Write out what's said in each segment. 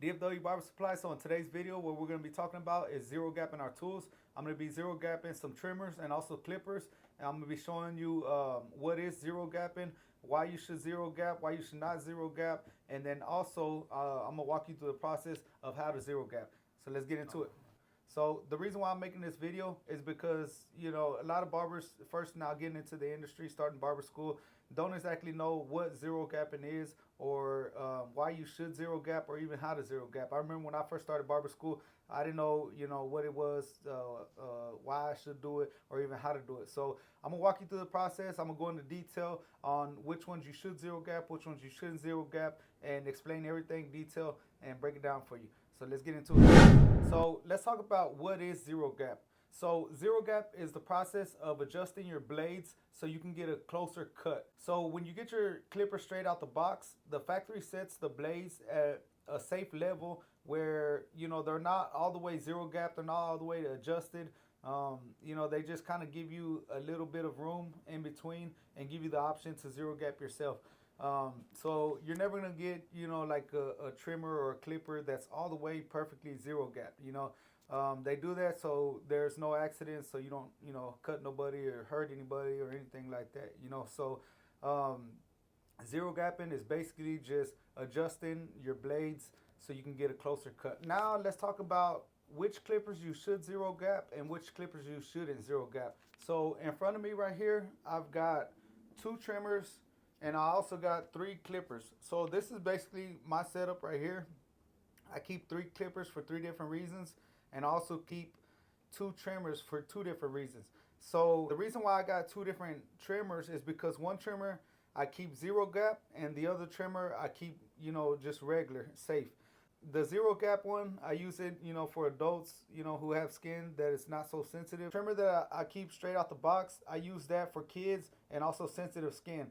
DFW Barber Supply. So in today's video, what we're going to be talking about is zero gapping our tools. I'm going to be zero gapping some trimmers and also clippers. And I'm going to be showing you what is zero gapping, why you should zero gap, why you should not zero gap, and then also I'm going to walk you through the process of how to zero gap. So let's get into it. So the reason why I'm making this video is because, you know, a lot of barbers first now getting into the industry, starting barber school, don't exactly know what zero gapping is or why you should zero gap or even how to zero gap. I remember when I first started barber school, I didn't know, you know, what it was, why I should do it or even how to do it. So I'm gonna walk you through the process. I'm gonna go into detail on which ones you should zero gap, which ones you shouldn't zero gap, and explain everything detail and break it down for you. So let's get into it. So let's talk about what is zero gap. So zero gap is the process of adjusting your blades so you can get a closer cut. So when you get your clipper straight out the box, the factory sets the blades at a safe level where, you know, they're not all the way zero gap, they're not all the way adjusted. You know, they just kind of give you a little bit of room in between and give you the option to zero gap yourself. So you're never gonna get, you know, like a trimmer or a clipper that's all the way perfectly zero gap. You know, they do that so there's no accidents, so you don't, you know, cut nobody or hurt anybody or anything like that. You know, so um, zero gapping is basically just adjusting your blades so you can get a closer cut. Now let's talk about which clippers you should zero gap and which clippers you shouldn't zero gap. So in front of me right here, I've got two trimmers and I also got three clippers. So this is basically my setup right here. I keep three clippers for three different reasons and I also keep two trimmers for two different reasons. So the reason why I got two different trimmers is because one trimmer I keep zero gap and the other trimmer I keep, you know, just regular, safe. The zero gap one, I use it, you know, for adults, you know, who have skin that is not so sensitive. Trimmer that I keep straight out the box, I use that for kids and also sensitive skin.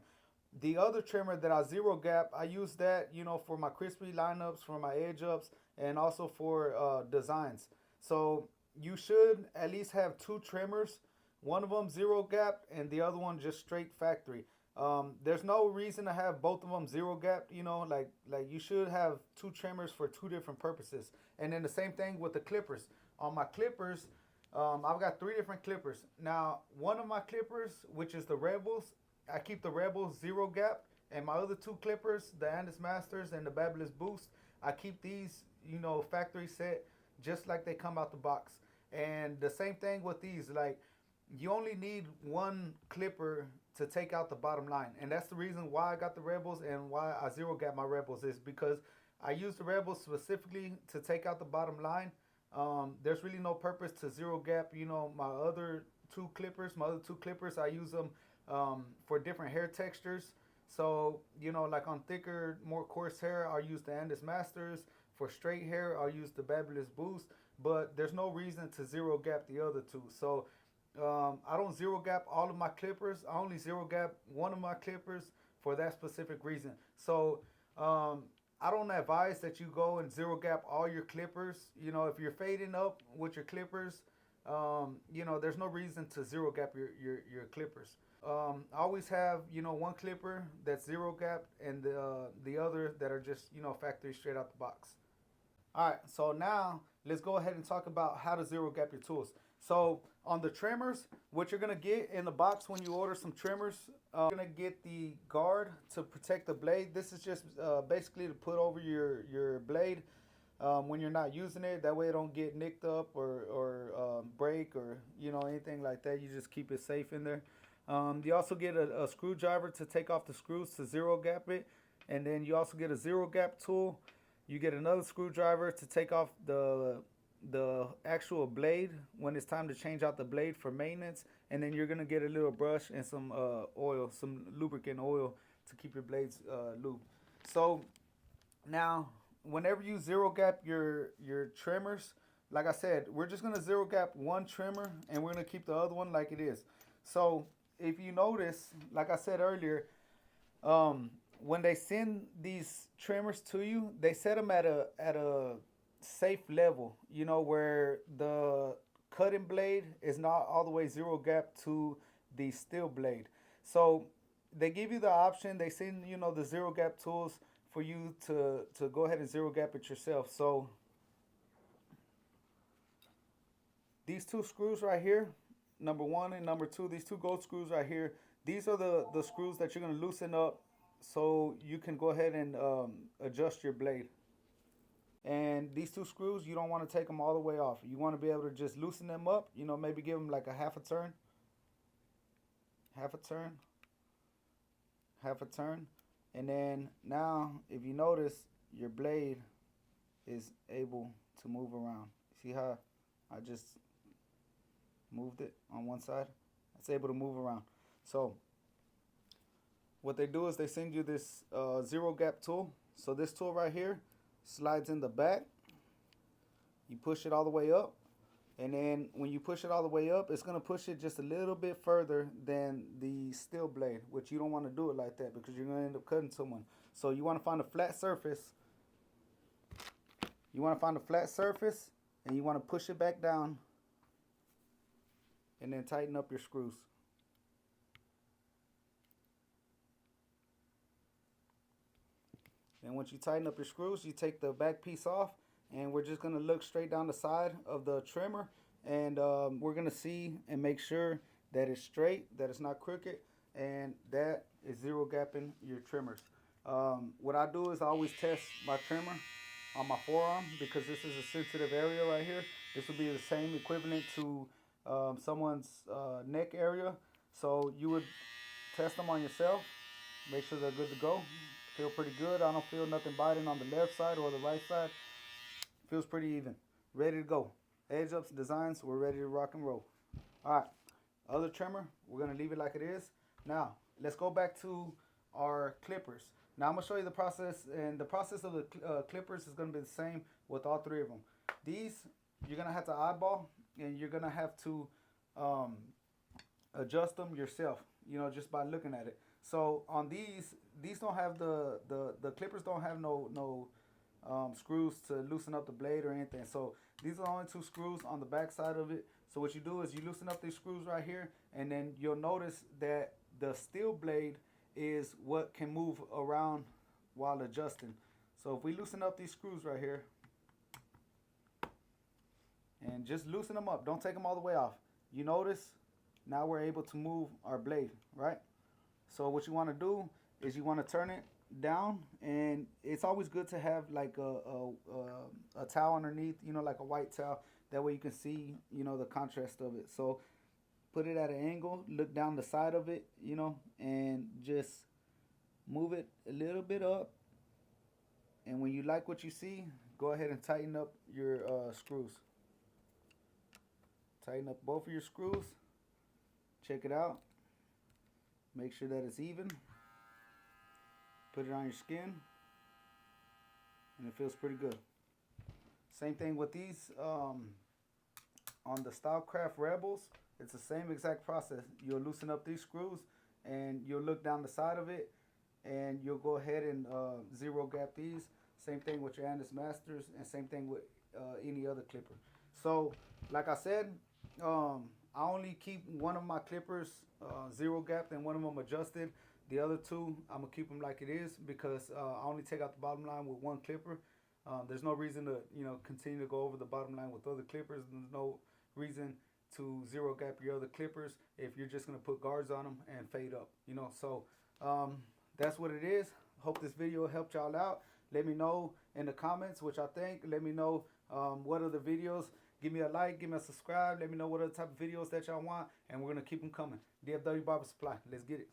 The other trimmer that I zero gap, I use that, you know, for my crispy lineups, for my edge ups, and also for designs. So you should at least have two trimmers, one of them zero gap and the other one just straight factory. There's no reason to have both of them zero gap. You know, like you should have two trimmers for two different purposes. And then the same thing with the clippers. On my clippers, I've got three different clippers. Now, one of my clippers, which is the Rebels, I keep the Rebels zero gap, and my other two clippers, the Andis Masters and the Babyliss Boost, I keep these, you know, factory set just like they come out the box. And the same thing with these, like you only need one clipper to take out the bottom line, and that's the reason why I got the Rebels and why I zero gap my Rebels is because I use the Rebels specifically to take out the bottom line. There's really no purpose to zero gap. You know, my other two clippers, I use them for different hair textures. So, you know, like on thicker, more coarse hair, I'll use the Andis Masters. For straight hair, I'll use the Babyliss Boost. But there's no reason to zero gap the other two. So I don't zero gap all of my clippers. I only zero gap one of my clippers for that specific reason. So um, I don't advise that you go and zero gap all your clippers. You know, if you're fading up with your clippers, you know, there's no reason to zero gap your clippers. I always have, you know, one clipper that's zero gap and the other that are just, you know, factory straight out the box. All right, so now let's go ahead and talk about how to zero gap your tools. So on the trimmers, what you're gonna get in the box when you order some trimmers, you're gonna get the guard to protect the blade. This is just basically to put over your blade when you're not using it. That way it don't get nicked up or break or, you know, anything like that. You just keep it safe in there. You also get a screwdriver to take off the screws to zero gap it, and then you also get a zero gap tool. You get another screwdriver to take off the actual blade when it's time to change out the blade for maintenance, and then you're gonna get a little brush and some oil, some lubricant oil to keep your blades lubed. So now, whenever you zero gap your trimmers, like I said, we're just gonna zero gap one trimmer and we're gonna keep the other one like it is. So if you notice, like I said earlier, um, when they send these trimmers to you, they set them at a safe level. You know, where the cutting blade is not all the way zero gap to the steel blade. So they give you the option. They send, you know, the zero gap tools for you to go ahead and zero gap it yourself. So these two screws right here, number one and number two, these two gold screws right here, these are the screws that you're going to loosen up so you can go ahead and adjust your blade. And these two screws, you don't want to take them all the way off. You want to be able to just loosen them up, you know, maybe give them like a half a turn, half a turn, half a turn. And then now, if you notice, your blade is able to move around. See how I just moved it on one side? It's able to move around. So what they do is they send you this zero gap tool. So this tool right here slides in the back. You push it all the way up. And then when you push it all the way up, it's going to push it just a little bit further than the steel blade, which you don't want to do it like that because you're going to end up cutting someone. So you want to find a flat surface. You want to find a flat surface and you want to push it back down and then tighten up your screws. And once you tighten up your screws, you take the back piece off, and we're just going to look straight down the side of the trimmer, and we're going to see and make sure that it's straight, that it's not crooked, and that is zero gapping your trimmers. What I do is I always test my trimmer on my forearm because this is a sensitive area right here. This would be the same equivalent to someone's neck area. So you would test them on yourself, make sure they're good to go. Feel pretty good. I don't feel nothing biting on the left side or the right side. Feels pretty even. Ready to go. Edge ups, designs, we're ready to rock and roll. Alright, other trimmer, we're going to leave it like it is. Now, let's go back to our clippers. Now I'm going to show you the process, and the process of the clippers is going to be the same with all three of them. These, you're going to have to eyeball, and you're going to have to adjust them yourself, you know, just by looking at it. So on these don't have the clippers don't have no screws to loosen up the blade or anything. So these are the only two screws on the back side of it. So what you do is you loosen up these screws right here, and then you'll notice that the steel blade is what can move around while adjusting. So if we loosen up these screws right here and just loosen them up, don't take them all the way off, you notice now we're able to move our blade, right? So what you want to do is you want to turn it down, and it's always good to have like a towel underneath, you know, like a white towel. That way you can see, you know, the contrast of it. So put it at an angle, look down the side of it, you know, and just move it a little bit up. And when you like what you see, go ahead and tighten up your screws. Tighten up both of your screws. Check it out. Make sure that it's even. Put it on your skin, and it feels pretty good. Same thing with these on the Stylecraft Rebels. It's the same exact process. You'll loosen up these screws, and you'll look down the side of it, and you'll go ahead and zero gap these. Same thing with your Andis Masters, and same thing with any other clipper. So, like I said, I only keep one of my clippers zero gapped and one of them adjusted. The other two, I'm going to keep them like it is because I only take out the bottom line with one clipper. There's no reason to, you know, continue to go over the bottom line with other clippers. There's no reason to zero gap your other clippers if you're just going to put guards on them and fade up, you know. So that's what it is. Hope this video helped y'all out. Let me know in the comments what y'all think. Let me know what other videos. Give me a like, give me a subscribe. Let me know what other type of videos that y'all want, and we're going to keep them coming. DFW Barber Supply. Let's get it.